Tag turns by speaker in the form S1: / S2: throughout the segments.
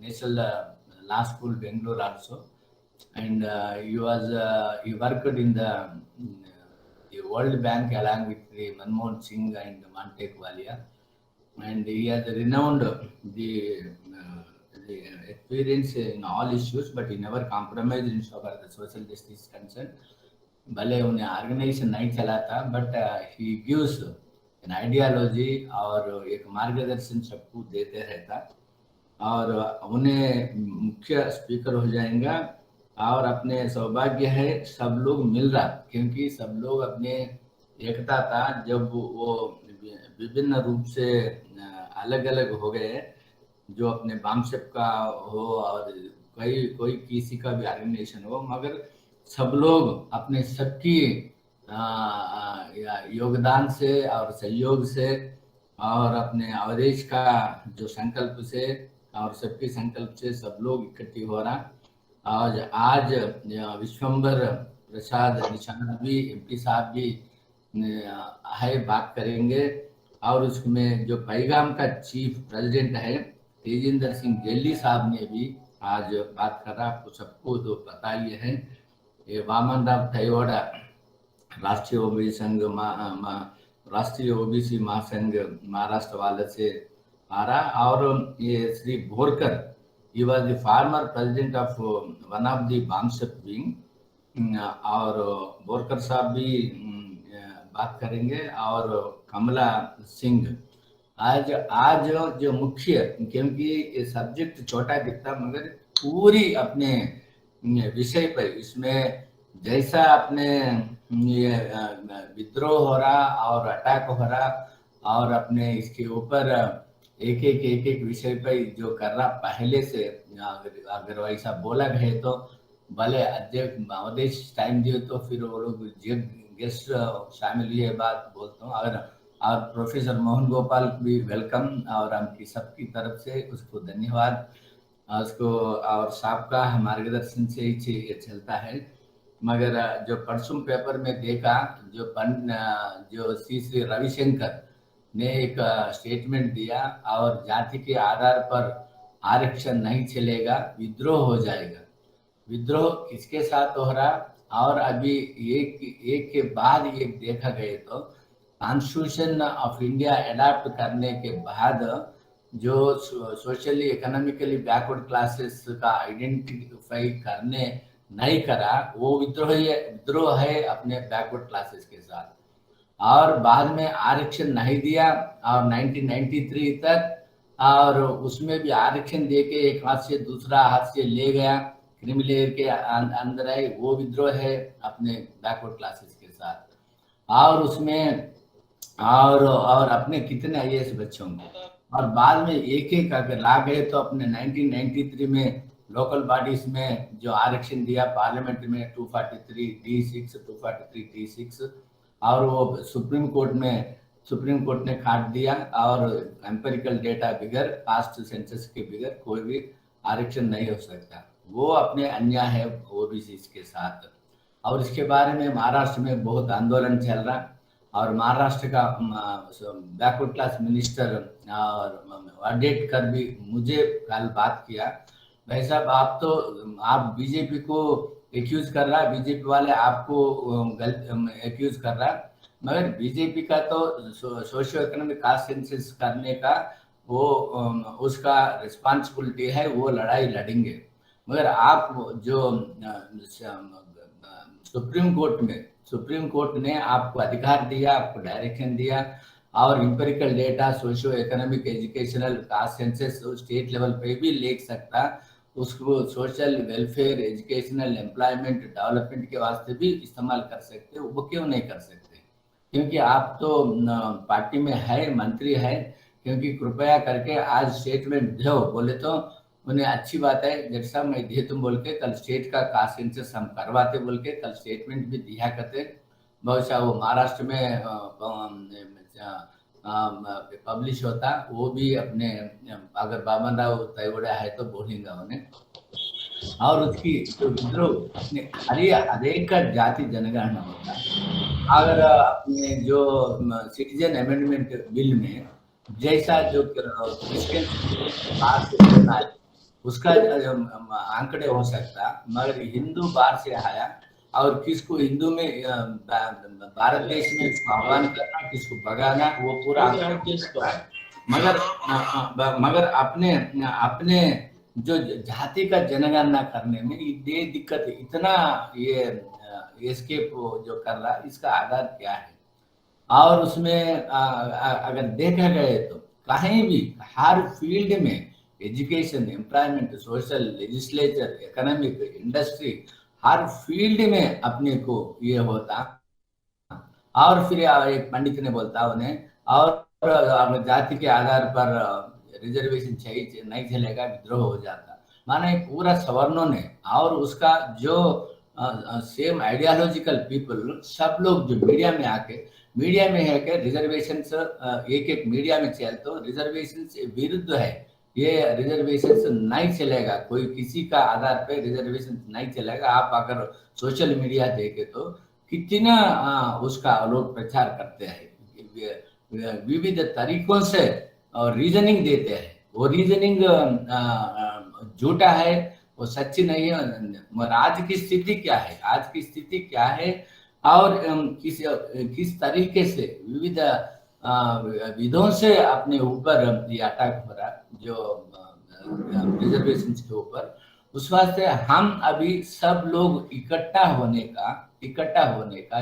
S1: National Law School, Bangalore also, and he worked in the World Bank along with the Manmohan Singh and Montek Walia, and he has renowned the experience in all issues, but he never compromised in so far the social justice is concerned. भले उन्हें organisation नहीं चलाता, but he gives an ideology और एक मार्गदर्शन सबको देते रहता, और उन्हें मुख्य स्पीकर हो जाएगा। और अपने सौभाग्य है सब लोग मिल रहा, क्योंकि सब लोग अपने एकता था जब वो विभिन्न रूप से अलग अलग हो गए, जो अपने बामसेप का हो और कोई किसी का भी ऑर्गेनाइजेशन हो, मगर सब लोग अपने सबकी योगदान से और सहयोग से और अपने अवधेश का जो संकल्प से और सबके संकल्प से सब लोग इकट्ठे हो रहा। आज विश्वंभर प्रसाद निशांत भी एमपी साहब भी है, बात करेंगे। और उसमें जो पैगाम का चीफ प्रेसिडेंट है तेजिंदर सिंह जेली साहब ने भी आज बात करा। आपको सबको तो पता ही है, ये वामन राव तैयोड़ा राष्ट्रीय ओबीसी संघ राष्ट्रीय ओबीसी महासंघ महाराष्ट्र वाले से आ रहा। और ये Shri Borkar, he was the former president of one of the BAMCEF wing, और बोरकर साहब भी बात करेंगे। और कमला सिंह आज जो मुख्य, क्योंकि ये सब्जेक्ट छोटा दिखता मगर पूरी अपने विषय पर इसमें जैसा अपने ये विद्रोह हो रहा और अटैक हो रहा, और अपने इसके ऊपर एक विषय पर जो कर रहा पहले से, अगर वैसा बोला गए तो भले अध्यक्ष अवधेश टाइम दिए तो फिर वो लोग गेस्ट शामिल ये बात बोलता हूँ। और प्रोफेसर मोहन गोपाल भी वेलकम, और हमकी सबकी तरफ से उसको धन्यवाद। उसको और सबका मार्गदर्शन से ही ये चलता है। मगर जो परसों पेपर में देखा, जो श्री रविशंकर ने एक स्टेटमेंट दिया, और जाति के आधार पर आरक्षण नहीं चलेगा, विद्रोह हो जाएगा। विद्रोह किसके साथ हो रहा, और अभी एक के बाद एक देखा गए तो कॉन्स्टिट्यूशन ऑफ इंडिया अडॉप्ट करने के बाद जो सोशली इकोनॉमिकली बैकवर्ड क्लासेस का आइडेंटिफाई करने नहीं करा, वो विद्रोह है अपने बैकवर्ड क्लासेस के साथ। और बाद में आरक्षण नहीं दिया, और 1993 तक, और उसमें भी आरक्षण देके एक हाथ से दूसरा हाथ से ले गया, क्रिमिलेयर के अंदर है, वो विद्रोह है अपने बैकवर्ड क्लासेस के साथ। और उसमें और अपने कितने आईएएस बच्चों को, और बाद में एक अगर ला गए तो अपने 1993 में लोकल बॉडीज में जो आरक्षण दिया पार्लियामेंट में 243D6 243D6, और वो सुप्रीम कोर्ट ने काट दिया, और एम्पेरिकल डेटा बिगर कास्ट सेंसस के बिगर कोई भी आरक्षण नहीं हो सकता। वो अपने अन्याय है ओबीसी के साथ। और इसके बारे में महाराष्ट्र में बहुत आंदोलन चल रहा, और महाराष्ट्र का बैकवर्ड क्लास मिनिस्टर और वाडेटकर भी मुझे कल बात किया, भाई साहब आप बीजेपी को एक्यूज कर रहा, बीजेपी वाले आपको एक्यूज कर रहा, मगर बीजेपी का तो सोशियो इकोनॉमिक कास्ट सेंसस करने का वो उसका रिस्पांसिबिलिटी है, वो लड़ाई लड़ेंगे। मगर आप जो सुप्रीम कोर्ट ने आपको अधिकार दिया, आपको डायरेक्शन दिया, और empirical data socio economic educational caste census state level पे भी ले सकता, उसको social welfare educational employment development के वास्ते भी इस्तेमाल कर सकते, वो क्यों नहीं कर सकते? क्योंकि आप तो पार्टी में है, मंत्री है, क्योंकि कृपया करके आज स्टेटमेंट दो बोले तो उन्हें अच्छी बात है, जैसे साहब मैं दिए तुम बोल के कल स्टेट का कास्ट सेंसस हम करवाते बोल के कल स्टेटमेंट भी दिया करते। बहुत वो महाराष्ट्र में पब्लिश होता, वो भी अपने अगर बाबन राव तैयोड़ा है तो बोलेंगे उन्हें। और उसकी जो विद्रोह हरेक जाति जनगणना होता, अगर अपने जो सिटीजन अमेंडमेंट बिल में जैसा जो क्रिश्चियन उसका आंकड़े हो सकता, मगर हिंदू बाहर से आया और किसको हिंदू में भारत देश में आह्वान करना, किसको भगाना, वो पूरा मगर अपने अपने जो जाति का जनगणना करने में ये दिक्कत इतना ये एस्केप जो कर रहा, इसका आधार क्या है? और उसमें अगर देखा गए तो कहीं भी हर फील्ड में education, employment, social, legislature, economic, industry, हर फील्ड में अपने को ये होता। और फिर एक पंडित ने बोलता उन्हें, और जाति के आधार पर रिजर्वेशन चाहिए नहीं चलेगा, विद्रोह हो जाता। माने पूरा सवर्णों ने और उसका जो सेम आइडियोलॉजिकल पीपल सब लोग जो मीडिया में आके मीडिया में है कि रिजर्वेशन एक एक मीडिया में चल तो रिजर्वेशन से विरुद्ध है, ये रिजर्वेशन नहीं चलेगा, कोई किसी का आधार पे रिजर्वेशन नहीं चलेगा। आप अगर सोशल मीडिया देखे तो कितना उसका लोग प्रचार करते हैं, विविध तरीकों से और रीजनिंग देते हैं। वो रीजनिंग झूठा है, वो सच्ची नहीं है। मगर आज की स्थिति क्या है, आज की स्थिति क्या है और किस तरीके से विविध विधों से अपने ऊपर ये अटैक हो रहा जो रिजर्वेशन के ऊपर, उस वास्ते हम अभी सब लोग इकट्ठा होने का,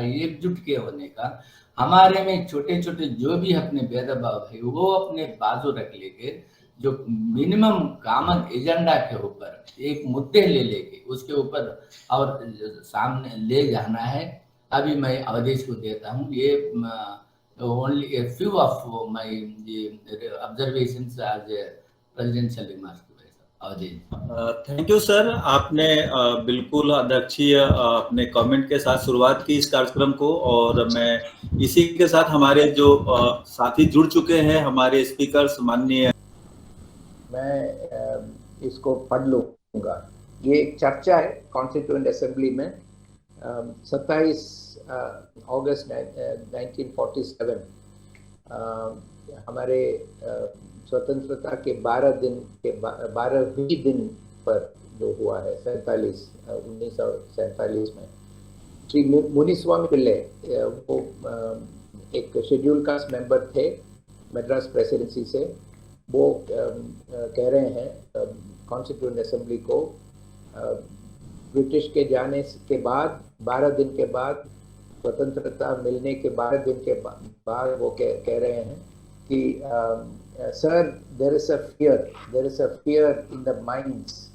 S1: एकजुट के होने का, हमारे में छोटे छोटे जो भी अपने भेदभाव है वो अपने बाजू रख लेके जो मिनिमम कॉमन एजेंडा के ऊपर एक मुद्दे ले लेके उसके ऊपर और सामने ले जाना है। अभी मैं अवधेश को देता हूँ ये only a few of my observations as a presidential remarks.
S2: Thank you sir, आपने बिल्कुल अध्यक्षीय अपने कमेंट के साथ शुरुआत की इस कार्यक्रम को, और मैं इसी के साथ हमारे जो साथी जुड़ चुके हैं, हमारे स्पीकर्स माननीय,
S3: मैं इसको पढ़ लूँगा। ये एक चर्चा है कॉन्स्टिट्यूएंट असेंबली में 27 अगस्त 1947 हमारे स्वतंत्रता के 12वीं दिन पर जो हुआ है 1947 में, श्री मुनिस्वामी पिल्ले वो एक शेड्यूल कास्ट मेंबर थे मद्रास प्रेसिडेंसी से। वो कह रहे हैं कॉन्स्टिट्यूएंट असेंबली को ब्रिटिश के जाने के बाद 12 दिन के बाद, स्वतंत्रता मिलने के 12 दिन के बाद वो कह रहे हैं कि sir, there is a fear in the minds,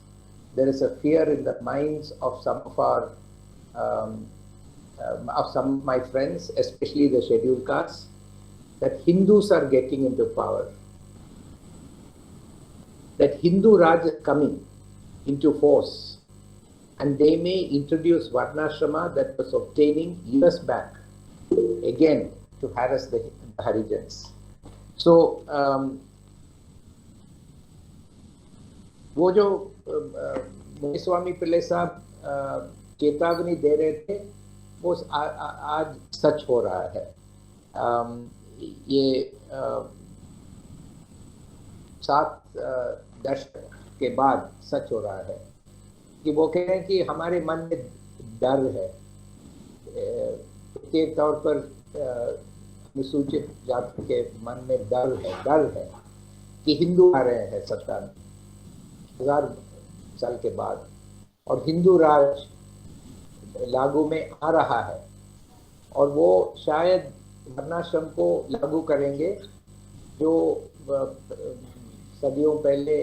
S3: of some of our of some of my friends, especially the scheduled castes, that Hindus are getting into power, that Hindu Raj is coming into force, and they may introduce Varnashrama that was obtaining years back again to harass the Harijans. So वो जो मुनिस्वामी पिल्ले साहब चेतावनी दे रहे थे वो आज सच हो रहा है। ये 7 दशक के बाद सच हो रहा है कि वो कह रहे हैं कि हमारे मन में डर है, प्रत्येक तौर पर अनुसूचित जाति के मन में डर है कि हिंदू आ रहे हैं सत्ता में 1000 साल के बाद, और हिंदू राज लागू में आ रहा है, और वो शायद वर्णाश्रम को लागू करेंगे जो सदियों पहले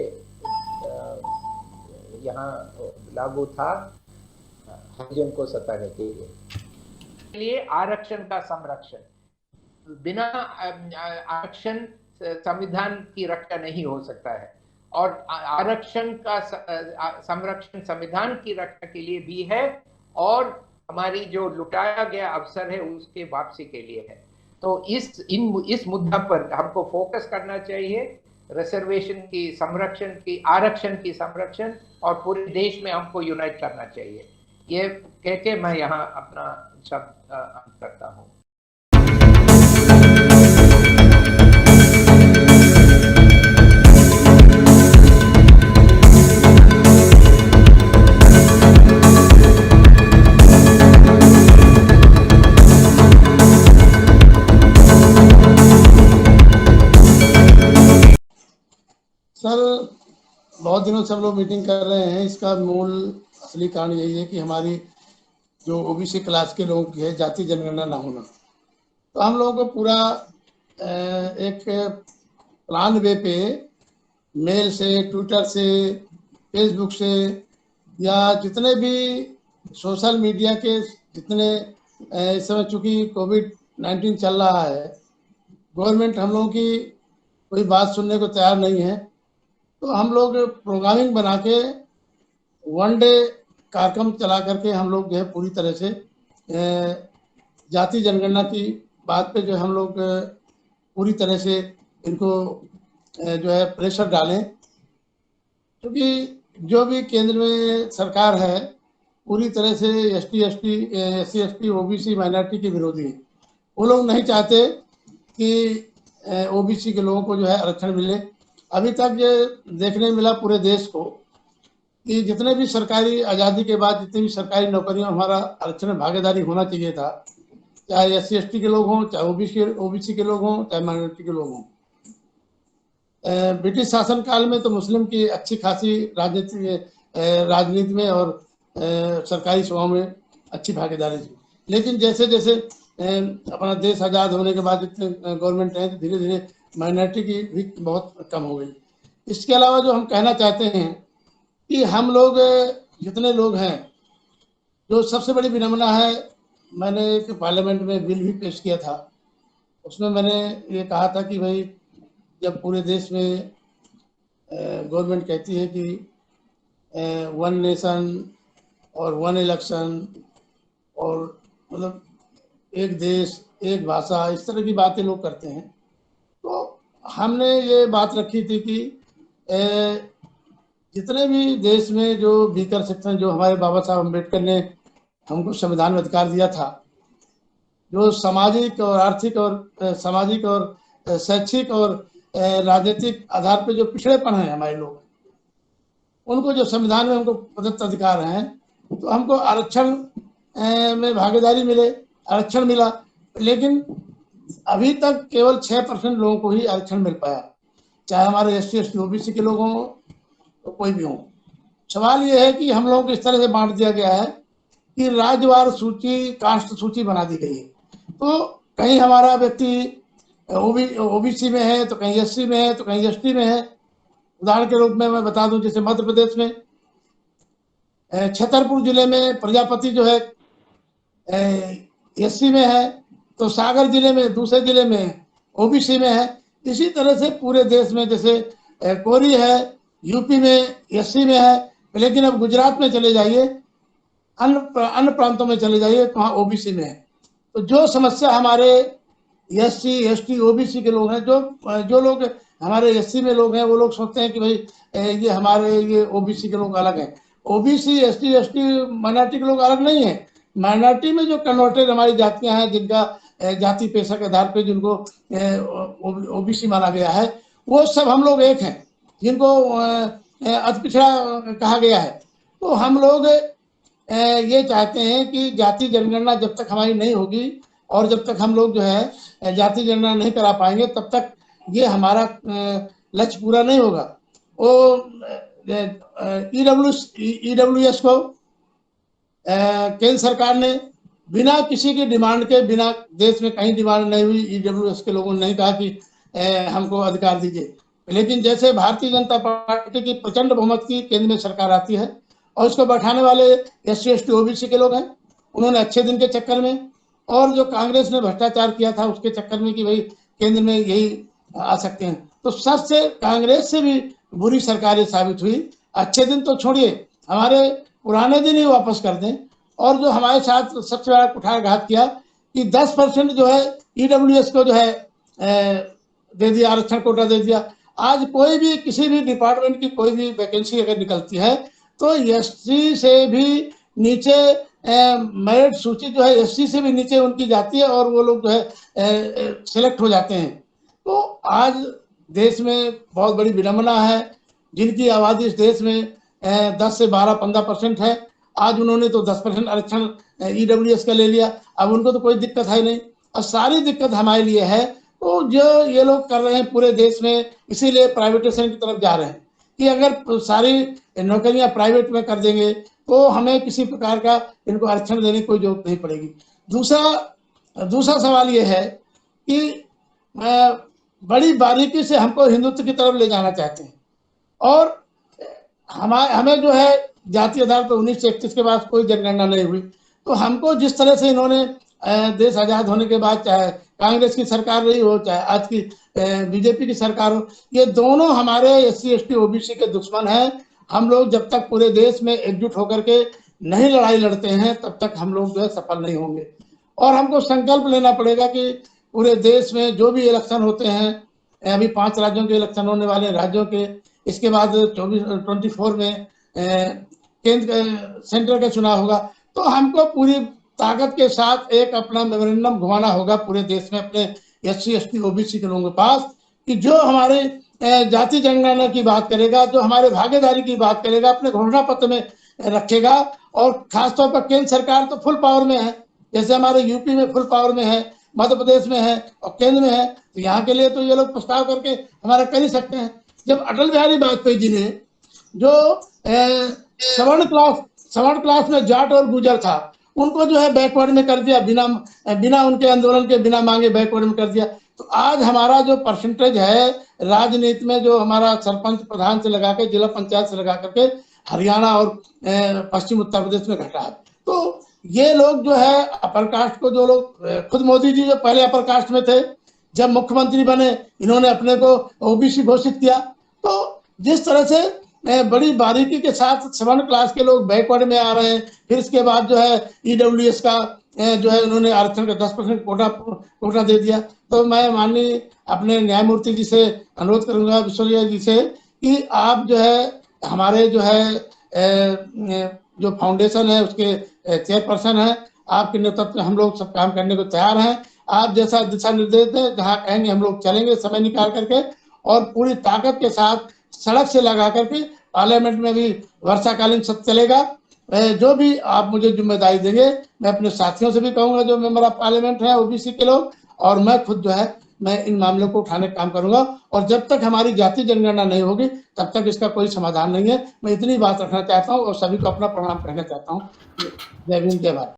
S3: यहाँ लागू था हरिजन को सताने के लिए। आरक्षण का संरक्षण, बिना आरक्षण संविधान की रक्षा नहीं हो सकता है, और आरक्षण का संरक्षण संविधान की रक्षा के लिए भी है, और हमारी जो लुटाया गया अवसर है उसके वापसी के लिए है। तो इस मुद्दा पर हमको फोकस करना चाहिए, रिजर्वेशन की संरक्षण की, आरक्षण की संरक्षण, और पूरे देश में हमको यूनाइट करना चाहिए। ये कह के मैं यहाँ अपना शब्द अंत करता हूँ।
S4: बहुत दिनों से हम लोग मीटिंग कर रहे हैं। इसका मूल असली कारण यही है कि हमारी जो ओबीसी क्लास के लोगों की है जाति जनगणना ना होना। तो हम लोगों को पूरा एक प्लान वे पे मेल से, ट्विटर से, फेसबुक से या जितने भी सोशल मीडिया के जितने इस समय चूंकि कोविड-19 चल रहा है, गवर्नमेंट हम लोगों की कोई बात सुनने को तैयार नहीं है, तो हम लोग प्रोग्रामिंग बना के वन डे कार्यक्रम चला करके हम लोग जो है पूरी तरह से जाति जनगणना की बात पे जो हम लोग पूरी तरह से इनको जो है प्रेशर डालें, क्योंकि जो भी केंद्र में सरकार है पूरी तरह से SC ST OBC माइनॉरिटी के विरोधी है। वो लोग नहीं चाहते कि OBC के लोगों को जो है आरक्षण मिले। अभी तक ये देखने मिला पूरे देश को कि जितने भी सरकारी आज़ादी के बाद जितनी भी सरकारी नौकरियों हमारा आरक्षण में भागीदारी होना चाहिए था, चाहे SC ST के लोग हों, चाहे OBC के लोग हों, चाहे माइनॉरिटी के लोग हों। ब्रिटिश शासन काल में तो मुस्लिम की अच्छी खासी राजनीति में और सरकारी सेवाओं में अच्छी भागीदारी थी, लेकिन जैसे जैसे अपना देश आज़ाद होने के बाद जितने गवर्नमेंट है, धीरे धीरे माइनॉरिटी की भी बहुत कम हो गई। इसके अलावा जो हम कहना चाहते हैं कि हम लोग जितने लोग हैं, जो सबसे बड़ी विडंबना है, मैंने एक पार्लियामेंट में बिल भी पेश किया था, उसमें मैंने ये कहा था कि भाई जब पूरे देश में गवर्नमेंट कहती है कि वन नेशन और वन इलेक्शन और मतलब एक देश एक भाषा, इस तरह की बातें लोग करते हैं, तो हमने ये बात रखी थी कि जितने भी देश में जो भीकर सेक्शन जो हमारे बाबा साहब अम्बेडकर ने हमको संविधान में अधिकार दिया था, जो सामाजिक और आर्थिक और सामाजिक और शैक्षिक और राजनीतिक आधार पे जो पिछड़ेपन है हमारे लोग, उनको जो संविधान में हमको प्रदत्त अधिकार हैं, तो हमको आरक्षण में भागीदारी मिले, आरक्षण मिला, लेकिन अभी तक केवल 6% लोगों को ही आरक्षण मिल पाया, चाहे हमारे SC ST OBC के लोग हों तो कोई भी हो। सवाल ये है कि हम लोगों को इस तरह से बांट दिया गया है कि राज्यवार सूची, कास्ट सूची बना दी गई है, तो कहीं हमारा व्यक्ति OBC में है, तो कहीं SC में है, तो कहीं ST में है। उदाहरण के रूप में मैं बता दूं, जैसे मध्य प्रदेश में छतरपुर जिले में प्रजापति जो है SC में है, तो सागर जिले में, दूसरे जिले में OBC में है। इसी तरह से पूरे देश में जैसे कोरी है, यूपी में SC में है, लेकिन अब गुजरात में चले जाइए, अन्य प्रांतों में चले जाइए तो वहाँ OBC में है। तो जो समस्या हमारे SC ST OBC के लोग हैं, जो लोग हमारे SC में लोग हैं, वो लोग सोचते हैं कि भाई ये हमारे ये OBC के लोग अलग हैं। OBC SC ST माइनॉरिटी के लोग अलग नहीं है। माइनॉरिटी में जो कन्वर्टेड हमारी जातियां हैं, जिनका जाति पेशा के आधार पे जिनको OBC माना गया है, वो सब हम लोग एक हैं, जिनको अति पिछड़ा कहा गया है। तो हम लोग ये चाहते हैं कि जाति जनगणना जब तक हमारी नहीं होगी और जब तक हम लोग जो है जाति जनगणना नहीं करा पाएंगे, तब तक ये हमारा लक्ष्य पूरा नहीं होगा। वो EWS को केंद्र सरकार ने बिना किसी की डिमांड के, बिना देश में कहीं डिमांड नहीं हुई, EWS के लोगों ने नहीं कहा कि हमको अधिकार दीजिए, लेकिन जैसे भारतीय जनता पार्टी की प्रचंड बहुमत की केंद्र में सरकार आती है और उसको बैठाने वाले SC ST OBC के लोग हैं, उन्होंने अच्छे दिन के चक्कर में और जो कांग्रेस ने भ्रष्टाचार किया था उसके चक्कर में कि भाई केंद्र में यही आ सकते हैं, तो सच से कांग्रेस से भी बुरी सरकारें साबित हुई। अच्छे दिन तो छोड़िए, हमारे पुराने दिन ही वापस कर दें। और जो हमारे साथ सबसे बड़ा कुठाराघात किया कि 10% जो है EWS को जो है दे दिया, आरक्षण कोटा दे दिया। आज कोई भी किसी भी डिपार्टमेंट की कोई भी वैकेंसी अगर निकलती है तो SC से भी नीचे मेरिट सूची जो है SC से भी नीचे उनकी जाती है और वो लोग जो है सिलेक्ट हो जाते हैं। तो आज देश में बहुत बड़ी विडंबना है। जिनकी आबादी इस देश में 10 से 12-15% है, आज उन्होंने तो 10% आरक्षण EWS का ले लिया। अब उनको तो कोई दिक्कत है नहीं, अब सारी दिक्कत हमारे लिए है। तो जो ये लोग कर रहे हैं पूरे देश में, इसीलिए प्राइवेटाइजेशन की तरफ जा रहे हैं। कि अगर सारी नौकरियां प्राइवेट में कर देंगे तो हमें किसी प्रकार का इनको आरक्षण देने की कोई जरूरत नहीं पड़ेगी। दूसरा सवाल ये है कि बड़ी बारीकी से हमको हिंदुत्व की तरफ ले जाना चाहते हैं और हमें जो है जातीय आधार पर 1931 के बाद कोई जनगणना नहीं हुई, तो हमको जिस तरह से इन्होंने देश आजाद होने के बाद चाहे कांग्रेस की सरकार रही हो चाहे आज की बीजेपी की सरकार हो, ये दोनों हमारे SC ST OBC के दुश्मन हैं। हम लोग जब तक पूरे देश में एकजुट होकर के नहीं लड़ाई लड़ते हैं तब तक हम लोग जो है सफल नहीं होंगे। और हमको संकल्प लेना पड़ेगा कि पूरे देश में जो भी इलेक्शन होते हैं, अभी 5 राज्यों के इलेक्शन होने वाले राज्यों के, इसके बाद 24 में केंद्र सेंटर का चुनाव होगा, तो हमको पूरी ताकत के साथ एक अपना मेमोरेंडम घुमाना होगा पूरे देश में अपने SC ST OBC के लोगों के पास कि जो हमारे जाति जनगणना की बात करेगा, जो हमारे भागीदारी की बात करेगा, अपने घोषणा पत्र में रखेगा। और खासतौर पर केंद्र सरकार तो फुल पावर में है, जैसे हमारे यूपी में फुल पावर में है, मध्य प्रदेश में है और केंद्र में है, तो यहाँ के लिए तो ये लोग प्रस्ताव करके हमारा कर ही सकते हैं। जब अटल बिहारी वाजपेयी जी ने जो सवर्ण क्लास में जाट और गुजर था उनको जो है बैकवर्ड में कर दिया, बिना उनके आंदोलन के बिना मांगे बैकवर्ड में कर दिया। तो आज हमारा जो परसेंटेज है राजनीति में, जो हमारा सरपंच प्रधान से लगा के जिला पंचायत से लगा करके हरियाणा और पश्चिम उत्तर प्रदेश में घटा है। तो ये लोग जो है अपर कास्ट को, जो लोग खुद मोदी जी जो पहले अपर कास्ट में थे, जब मुख्यमंत्री बने इन्होंने अपने को OBC घोषित किया। तो जिस तरह से बड़ी बारीकी के साथ सवर्ण क्लास के लोग बैकवर्ड में आ रहे हैं, फिर इसके बाद जो है EWS का जो है उन्होंने आरक्षण का 10% कोटा दे दिया। तो मैं माननीय अपने न्यायमूर्ति जी से अनुरोध करूंगा, विश्वविद्यालय जी से, कि आप जो है हमारे जो है जो फाउंडेशन है उसके चेयरपर्सन है, आपके नेतृत्व में हम लोग सब काम करने को तैयार हैं। आप जैसा दिशा निर्देश दें, जहाँ कहेंगे हम लोग चलेंगे समय निकाल करके, और पूरी ताकत के साथ सड़क से लगा करके पार्लियामेंट में भी वर्षाकालीन सत्र चलेगा। जो भी आप मुझे जिम्मेदारी देंगे, मैं अपने साथियों से भी कहूंगा जो मेंबर ऑफ पार्लियामेंट है OBC के लोग, और मैं खुद जो है मैं इन मामलों को उठाने का काम करूंगा। और जब तक हमारी जाति जनगणना नहीं होगी तब तक इसका कोई समाधान नहीं है। मैं इतनी बात रखना चाहता हूँ और सभी को अपना प्रणाम कहना चाहता हूँ। जय भीम, जय भारत।